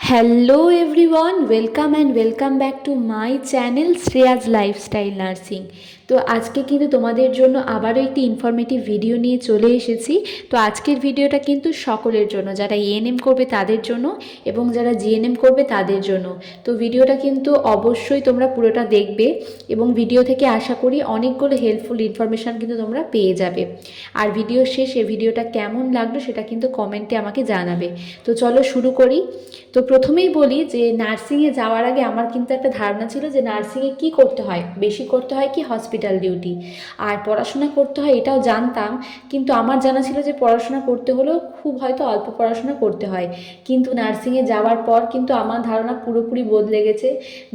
Hello everyone, welcome and welcome back to my channel Shreya's lifestyle nursing. তো আজকে কিন্তু তোমাদের জন্য আবারও একটি ইনফরমেটিভ ভিডিও নিয়ে চলে এসেছি। তো আজকের ভিডিওটা কিন্তু সকলের জন্য, যারা এএনএম করবে তাদের জন্য এবং যারা জিএনএম করবে তাদের জন্য। তো ভিডিওটা কিন্তু অবশ্যই তোমরা পুরোটা দেখবে এবং ভিডিও থেকে আশা করি অনেকগুলো হেল্পফুল ইনফরমেশান কিন্তু তোমরা পেয়ে যাবে। আর ভিডিও শেষে ভিডিওটা কেমন লাগলো সেটা কিন্তু কমেন্টে আমাকে জানাবে। তো চলো শুরু করি। তো প্রথমেই বলি যে নার্সিংয়ে যাওয়ার আগে আমার কিন্তু একটা ধারণা ছিল যে নার্সিংয়ে কী করতে হয়, বেশি করতে হয় কি হসপিটাল ডিউটি, আর পড়াশোনা করতে হয় এটাও জানতাম। কিন্তু আমার জানা ছিল যে পড়াশোনা করতে হলেও খুব হয়তো অল্প পড়াশোনা করতে হয়। কিন্তু নার্সিংয়ে যাওয়ার পর কিন্তু আমার ধারণা পুরোপুরি বদলে গেছে।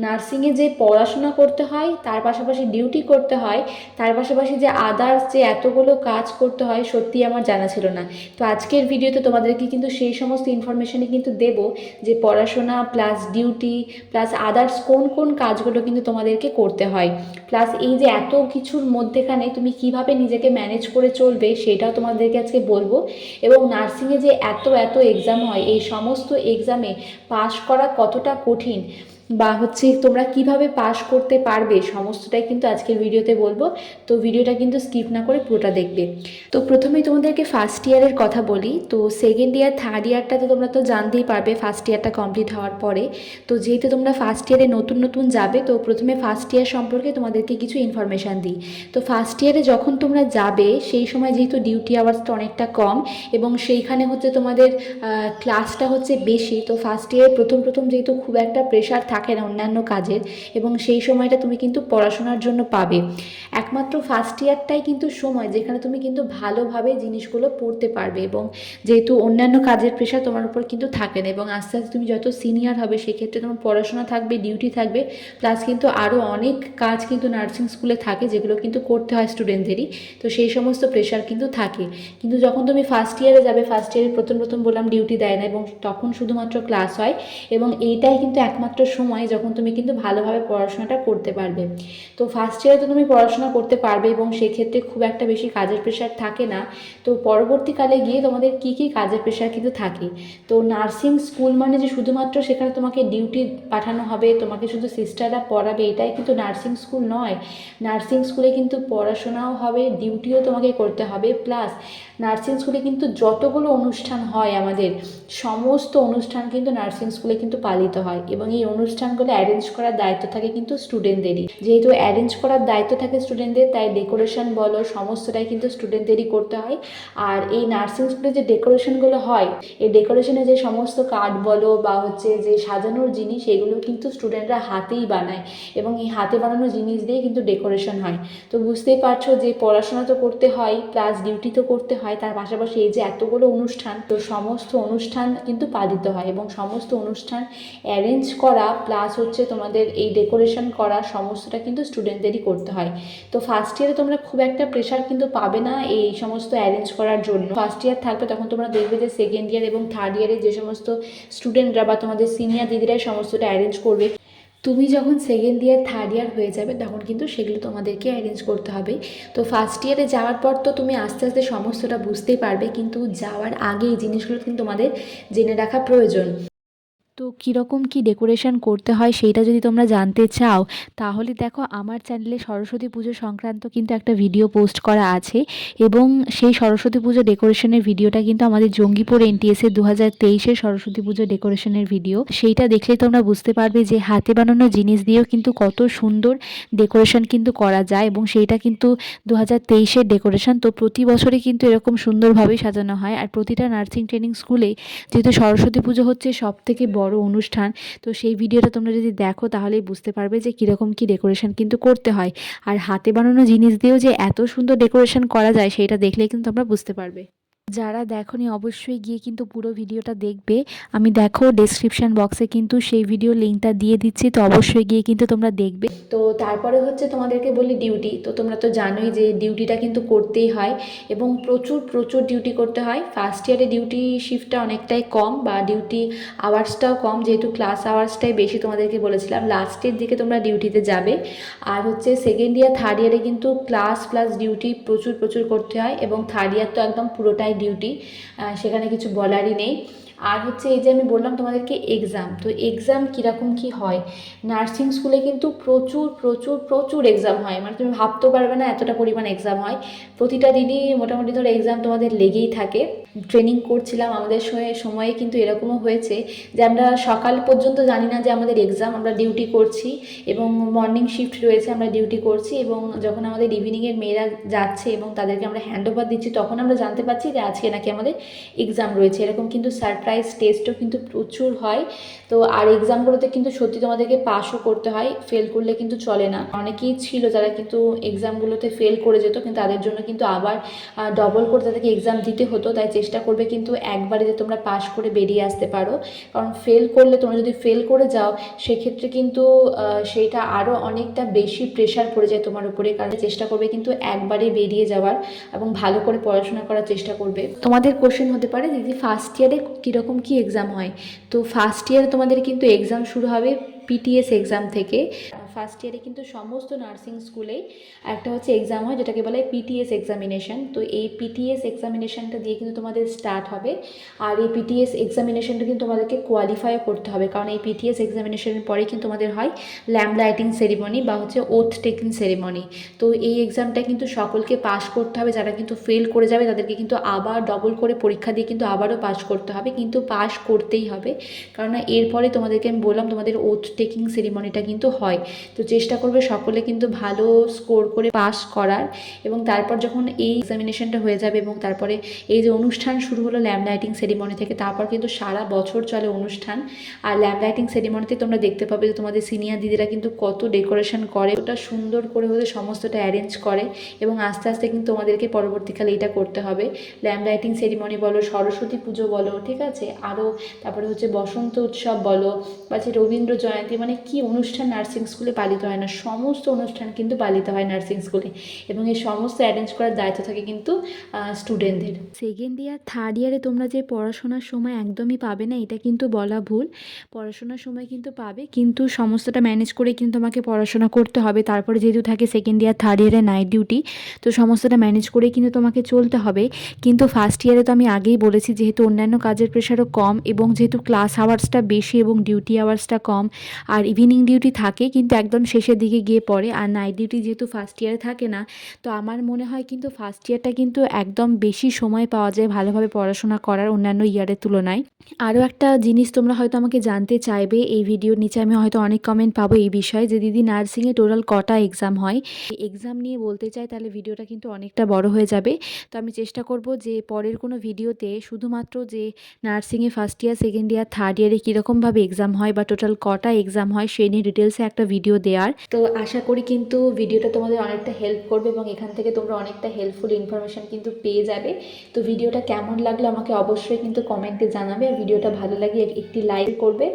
নার্সিংয়ে যে পড়াশোনা করতে হয়, তার পাশাপাশি ডিউটি করতে হয়, তার পাশাপাশি যে আদার্স যে এতগুলো কাজ করতে হয়, সত্যি আমার জানা ছিল না। তো আজকের ভিডিওতে তোমাদেরকে কিন্তু সেই সমস্ত ইনফরমেশানই কিন্তু দেবো যে পড়াশোনা প্লাস ডিউটি প্লাস আদার্স কোন কোন কাজগুলো কিন্তু তোমাদেরকে করতে হয়, প্লাস এই যে এত কিছুর মধ্যেখানে তুমি কিভাবে নিজেকে ম্যানেজ করে চলবে সেটাও তোমাদেরকে আজকে বলবো। এবং নার্সিংয়ে যে এত এত এক্সাম হয়, এই সমস্ত এক্সামে পাশ করা কতটা কঠিন বা তোমরা কিভাবে পাশ করতে পারবে, সমস্তটাই কিন্তু আজকের ভিডিওতে বলবো। তো ভিডিওটা কিন্তু স্কিপ না করে পুরোটা দেখবে। তো প্রথমেই তোমাদেরকে ফার্স্ট ইয়ারের কথা বলি। তো সেকেন্ড ইয়ার থার্ড ইয়ারটা তো তোমরা তো জানতেই পারবে ফার্স্ট ইয়ারটা কমপ্লিট হওয়ার পরে। তো যেহেতু তোমরা ফার্স্ট ইয়ারে নতুন নতুন যাবে, তো প্রথমে ফার্স্ট ইয়ার সম্পর্কে তোমাদেরকে কিছু ইনফরমেশান দিই। তো ফার্স্ট ইয়ারে যখন তোমরা যাবে সেই সময় যেহেতু ডিউটি আওয়ার্সটা অনেকটা কম এবং সেইখানে তোমাদের ক্লাসটা বেশি। তো ফার্স্ট ইয়ারে প্রথম প্রথম যেহেতু খুব একটা প্রেশার থাকে না অন্যান্য কাজের, এবং সেই সময়টা তুমি কিন্তু পড়াশোনার জন্য পাবে। একমাত্র ফার্স্ট ইয়ারটাই কিন্তু সময় যেখানে তুমি কিন্তু ভালোভাবে জিনিসগুলো পড়তে পারবে, এবং যেহেতু অন্যান্য কাজের প্রেশার তোমার উপর কিন্তু থাকে না। এবং আস্তে আস্তে তুমি যত সিনিয়র হবে সেক্ষেত্রে তোমার পড়াশোনা থাকবে, ডিউটি থাকবে, প্লাস কিন্তু আরও অনেক কাজ কিন্তু নার্সিং স্কুলে থাকে যেগুলো কিন্তু করতে হয় স্টুডেন্টদেরই। তো সেই সমস্ত প্রেশার কিন্তু থাকে। কিন্তু যখন তুমি ফার্স্ট ইয়ারে যাবে, ফার্স্ট ইয়ারে প্রথম প্রথম বললাম ডিউটি দেয় না এবং তখন শুধুমাত্র ক্লাস হয়, এবং এইটাই কিন্তু একমাত্র সময় যখন তুমি কিন্তু ভালোভাবে পড়াশোনাটা করতে পারবে। তো ফার্স্ট ইয়ারে তো তুমি পড়াশোনা করতে পারবে এবং সেক্ষেত্রে খুব একটা বেশি কাজের প্রেশার থাকে না। তো পরবর্তীকালে গিয়ে তোমাদের কী কী কাজের প্রেশার কিন্তু থাকে। তো নার্সিং স্কুল মানে যে শুধুমাত্র সেখানে তোমাকে ডিউটি পাঠানো হবে, তোমাকে শুধু সিস্টাররা পড়াবে, এটাই কিন্তু নার্সিং স্কুল নয়। নার্সিং স্কুলে কিন্তু পড়াশোনাও হবে, ডিউটিও তোমাকে করতে হবে, প্লাস নার্সিং স্কুলে কিন্তু যতগুলো অনুষ্ঠান হয় আমাদের, সমস্ত অনুষ্ঠান কিন্তু নার্সিং স্কুলে কিন্তু পালিত হয়, এবং এই অনুষ্ঠানগুলো অ্যারেঞ্জ করার দায়িত্ব থাকে কিন্তু স্টুডেন্টদেরই। যেহেতু অ্যারেঞ্জ করার দায়িত্ব থাকে স্টুডেন্টদের, তাই ডেকোরেশন বলো সমস্তটাই কিন্তু স্টুডেন্টদেরই করতে হয়। আর এই নার্সিং স্কুলে যে ডেকোরেশনগুলো হয়, এই ডেকোরেশনে যে সমস্ত কার্ড বলো বা যে সাজানোর জিনিস, এগুলো কিন্তু স্টুডেন্টরা হাতেই বানায়, এবং এই হাতে বানানো জিনিস দিয়ে কিন্তু ডেকোরেশন হয়। তো বুঝতেই পারছো যে পড়াশোনা তো করতে হয়, প্লাস ডিউটি তো করতে হয়, তার পাশাপাশি এই যে এতগুলো অনুষ্ঠান, তো সমস্ত অনুষ্ঠান কিন্তু পালিত হয়, এবং সমস্ত অনুষ্ঠান অ্যারেঞ্জ করা প্লাস তোমাদের এই ডেকোরেশন করা সমস্তটা কিন্তু স্টুডেন্টদেরই করতে হয়। তো ফার্স্ট ইয়ারে তোমরা খুব একটা প্রেশার কিন্তু পাবে না এই সমস্ত অ্যারেঞ্জ করার জন্য। ফার্স্ট ইয়ার থাকবে, তখন তোমরা দেখবে যে সেকেন্ড ইয়ার এবং থার্ড ইয়ারে যে সমস্ত স্টুডেন্টরা বা তোমাদের সিনিয়র দিদিরাই সমস্তটা অ্যারেঞ্জ করবে। তুমি যখন সেকেন্ড ইয়ার থার্ড ইয়ার হয়ে যাবে তখন কিন্তু সেগুলো তোমাদেরকে অ্যারেঞ্জ করতে হবে। তো ফার্স্ট ইয়ারে যাওয়ার পর তো তুমি আস্তে আস্তে সমস্তটা বুঝতেই পারবে, কিন্তু যাওয়ার আগে এই জিনিসগুলো কিন্তু তোমাদের জেনে রাখা প্রয়োজন। তো কীরকম কী ডেকোরেশন করতে হয় সেইটা যদি তোমরা জানতে চাও, তাহলে দেখো আমার চ্যানেলে সরস্বতী পুজো সংক্রান্ত কিন্তু একটা ভিডিও পোস্ট করা আছে, এবং সেই সরস্বতী পুজো ডেকোরেশনের ভিডিওটা কিন্তু আমাদের জঙ্গিপুর এনটিএসের 2023 সরস্বতী পুজো ডেকোরেশনের ভিডিও। সেইটা দেখলেই তোমরা বুঝতে পারবে যে হাতে বানানো জিনিস দিয়েও কিন্তু কত সুন্দর ডেকোরেশন কিন্তু করা যায়, এবং সেইটা কিন্তু 2023 ডেকোরেশন। তো প্রতি বছরই কিন্তু এরকম সুন্দরভাবে সাজানো হয়। আর প্রতিটা নার্সিং ট্রেনিং স্কুলে যেহেতু সরস্বতী পুজো হচ্ছে সবথেকে বড় অনুষ্ঠান, তো সেই ভিডিওটা তোমরা যদি দেখো তাহলেই বুঝতে পারবে যে কীরকম কী ডেকোরেশন কিন্তু করতে হয়। আর হাতে বানানো জিনিস দিয়েও যে এত সুন্দর ডেকোরেশন করা যায় সেটা দেখলেই কিন্তু তোমরা বুঝতে পারবে। যারা দেখোনি অবশ্যই গিয়ে কিন্তু পুরো ভিডিওটা দেখবে। আমি দেখো ডেসক্রিপশন বক্সে কিন্তু সেই ভিডিও লিঙ্কটা দিয়ে দিচ্ছি, তো অবশ্যই গিয়ে কিন্তু তোমরা দেখবে। তো তারপরে তোমাদেরকে বলি ডিউটি। তো তোমরা তো জানোই যে ডিউটিটা কিন্তু করতেই হয়, এবং প্রচুর প্রচুর ডিউটি করতে হয়। ফার্স্ট ইয়ারে ডিউটি শিফটটা অনেকটাই কম, বা ডিউটি আওয়ার্সটাও কম, যেহেতু ক্লাস আওয়ার্সটাই বেশি তোমাদেরকে বলেছিলাম। লাস্টের দিকে তোমরা ডিউটিতে যাবে। আর সেকেন্ড ইয়ার থার্ড ইয়ারে কিন্তু ক্লাস প্লাস ডিউটি প্রচুর প্রচুর করতে হয়, এবং থার্ড ইয়ার তো একদম পুরোটাই ডিউটি, সেখানে কিছু বলারই নেই। আর হচ্ছে এই যে আমি বললাম তোমাদেরকে এক্সাম, তো এক্সাম কীরকম কী হয়, নার্সিং স্কুলে কিন্তু প্রচুর প্রচুর প্রচুর এক্সাম হয়, মানে তুমি ভাবতেও পারবে না এতটা পরিমাণ এক্সাম হয়। প্রতিটা দিনই মোটামুটি ধরো এক্সাম তোমাদের লেগেই থাকে। ট্রেনিং করছিলাম আমাদের সময়ে কিন্তু এরকমও হয়েছে যে আমরা সকাল পর্যন্ত জানি না যে আমাদের এক্সাম, আমরা ডিউটি করছি এবং মর্নিং শিফট রয়েছে, আমরা ডিউটি করছি এবং যখন আমাদের ইভিনিংয়ের মেয়েরা যাচ্ছে এবং তাদেরকে আমরা হ্যান্ড ওভার দিচ্ছি তখন আমরা জানতে পারছি যে আজকে নাকি আমাদের এক্সাম রয়েছে। এরকম কিন্তু সারপ্রাইজ টেস্টও কিন্তু প্রচুর হয়। তো আর এক্সামগুলোতে কিন্তু সত্যি তোমাদেরকে পাসও করতে হয়, ফেল করলে কিন্তু চলে না। অনেকেই ছিল যারা কিন্তু এক্সামগুলোতে ফেল করে যেত, কিন্তু তাদের জন্য কিন্তু আবার ডবল করে তাদেরকে এক্সাম দিতে হতো। তাই চেষ্টা করবে কিন্তু একবারে যে তোমরা পাস করে বেরিয়ে আসতে পারো, কারণ ফেল করলে তোমরা যদি ফেল করে যাও সেক্ষেত্রে কিন্তু সেইটা আরও অনেকটা বেশি প্রেশার পড়ে যায় তোমার উপরে। কারণ চেষ্টা করবে কিন্তু একবারে বেরিয়ে যাওয়ার এবং ভালো করে পড়াশোনা করার চেষ্টা করবে। তোমাদের কোশ্চেন হতে পারে দিদি ফার্স্ট ইয়ারে কীরকম কী এক্সাম হয়। তো ফার্স্ট ইয়ারে তোমাদের কিন্তু এক্সাম শুরু হবে পিটিএস এক্সাম থেকে। ফার্স্ট ইয়ারে কিন্তু সমস্ত নার্সিং স্কুলেই একটা হচ্ছে এক্সাম হয় যেটাকে বলে পিটিএস এক্সামিনেশন। তো এই পিটিএস এক্সামিনেশনটা দিয়ে কিন্তু তোমাদের স্টার্ট হবে। আর এই পিটিএস এক্সামিনেশনটা কিন্তু তোমাদেরকে কোয়ালিফাইও করতে হবে, কারণ এই পিটিএস এক্সামিনেশনের পরে কিন্তু তোমাদের হয় ল্যাম্প লাইটিং সেরিমনি বা হচ্ছে ওথ টেকিং সেরিমনি। তো এই এক্সামটা কিন্তু সকলকে পাস করতে হবে। যারা কিন্তু ফেল করে যাবে তাদেরকে কিন্তু আবার ডবল করে পরীক্ষা দিয়ে কিন্তু আবারও পাস করতে হবে, কিন্তু পাস করতেই হবে। কারণ এরপরে তোমাদেরকে আমি বললাম তোমাদের ওথ টেকিং সেরিমনিটা কিন্তু হয়। তো চেষ্টা করবে সকলে কিন্তু ভালো স্কোর করে পাস করার। এবং তারপর যখন এই এক্সামিনেশনটা হয়ে যাবে এবং তারপরে এই যে অনুষ্ঠান শুরু হলো ল্যাম্প লাইটিং সেরিমনি থেকে, তারপর কিন্তু সারা বছর চলে অনুষ্ঠান। আর ল্যাম্প লাইটিং সেরিমনিতে তোমরা দেখতে পাবে যে তোমাদের সিনিয়র দিদিরা কিন্তু কত ডেকোরেশন করে, ওটা সুন্দর করে ওদের সমস্তটা অ্যারেঞ্জ করে এবং আস্তে আস্তে কিন্তু তোমাদেরকে পরবর্তীকালে এটা করতে হবে। ল্যাম্প লাইটিং সেরিমনি বলো, সরস্বতী পুজো বলো, ঠিক আছে, আরও তারপরে হচ্ছে বসন্ত উৎসব বলো বা হচ্ছে রবীন্দ্র জয়ন্তী, মানে কি অনুষ্ঠান নার্সিং স্কুলে পালিত হয় না, সমস্ত অনুষ্ঠান কিন্তু পালিত হয় নার্সিং স্কুলে এবং এই সমস্ত অ্যারেঞ্জ করার দায়িত্ব থাকে কিন্তু স্টুডেন্টদের। সেকেন্ড ইয়ার থার্ড ইয়ারে তোমরা যে পড়াশোনার সময় একদমই পাবে না এটা কিন্তু বলা ভুল। পড়াশোনার সময় কিন্তু পাবে, কিন্তু সমস্তটা ম্যানেজ করে কিন্তু তোমাকে পড়াশোনা করতে হবে। তারপরে যেহেতু থাকে সেকেন্ড ইয়ার থার্ড ইয়ারে নাইট ডিউটি, তো সমস্তটা ম্যানেজ করে কিন্তু তোমাকে চলতে হবে। কিন্তু ফার্স্ট ইয়ারে তো আমি আগেই বলেছি যেহেতু অন্যান্য কাজের প্রেশারও কম এবং যেহেতু ক্লাস আওয়ার্সটা বেশি এবং ডিউটি আওয়ার্সটা কম, আর ইভিনিং ডিউটি থাকে কিন্তু একদম শেষের দিকে গিয়ে পড়ে, আর নাইট ডিউটি যেহেতু ফার্স্ট ইয়ারে থাকে না, তো আমার মনে হয় কিন্তু ফার্স্ট ইয়ারটা কিন্তু একদম বেশি সময় পাওয়া যায় ভালোভাবে পড়াশোনা করার অন্যান্য ইয়ারের তুলনায়। আরও একটা জিনিস তোমরা হয়তো আমাকে জানতে চাইবে, এই ভিডিওর নিচে আমি হয়তো অনেক কমেন্ট পাবো এই বিষয়ে যে দিদি নার্সিংয়ে টোটাল কটা এক্সাম হয়। এক্সাম নিয়ে বলতে চাই তাহলে ভিডিওটা কিন্তু অনেকটা বড় হয়ে যাবে। তো আমি চেষ্টা করব যে পরের কোনো ভিডিওতে শুধুমাত্র যে নার্সিংয়ে first year second year third ইয়ারে কীরকমভাবে এক্সাম হয় বা টোটাল কটা এক্সাম হয় সেই নিয়ে ডিটেলসে একটা ভিডিও দেওয়ার। তো আশা করি কিন্তু ভিডিওটা তোমাদের অনেকটা হেল্প করবে এবং এখান থেকে তোমরা অনেকটা হেল্পফুল ইনফরমেশান কিন্তু পেয়ে যাবে। তো ভিডিওটা কেমন লাগলো আমাকে অবশ্যই কিন্তু কমেন্টে জানাবে। আর ভিডিওটা ভালো লাগে একটি লাইক করবে,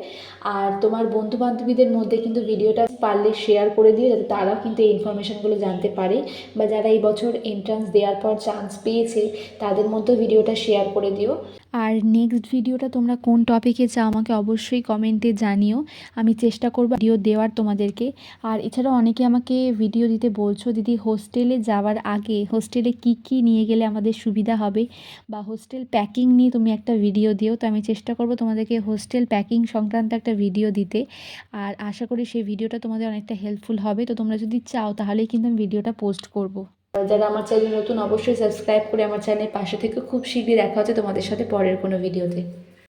আর তোমার বন্ধু বান্ধবীদের মধ্যে কিন্তু ভিডিওটা পারলে শেয়ার করে দিও যাতে তারাও কিন্তু এই ইনফরমেশানগুলো জানতে পারে, বা যারা এই বছর এন্ট্রান্স দেওয়ার পর চান্স পেয়েছে তাদের মধ্যেও ভিডিওটা শেয়ার করে দিও। আর নেক্সট ভিডিওটা তোমরা কোন টপিকে চাও আমাকে অবশ্যই কমেন্টে জানিও, আমি চেষ্টা করব ভিডিও দেওয়ার তোমাদেরকে। আর এছাড়াও অনেকে আমাকে ভিডিও দিতে বলছো দিদি হোস্টেলে যাওয়ার আগে হোস্টেলে কি কি নিয়ে গেলে আমাদের সুবিধা হবে বা হোস্টেল প্যাকিং নিয়ে তুমি একটা ভিডিও দিও। তো আমি চেষ্টা করব তোমাদেরকে হোস্টেল প্যাকিং সংক্রান্ত একটা ভিডিও দিতে, আর আশা করি সেই ভিডিওটা তোমাদের অনেকটা হেল্পফুল হবে। তো তোমরা যদি চাও তাহলেই কিন্তু আমি ভিডিওটা পোস্ট করব। যারা আমার চ্যানেল নতুন অবশ্যই সাবস্ক্রাইব করে আমার চ্যানেলের পাশে থেকে, খুব শীঘ্রই দেখা হচ্ছে তোমাদের সাথে পরের কোনো ভিডিওতে।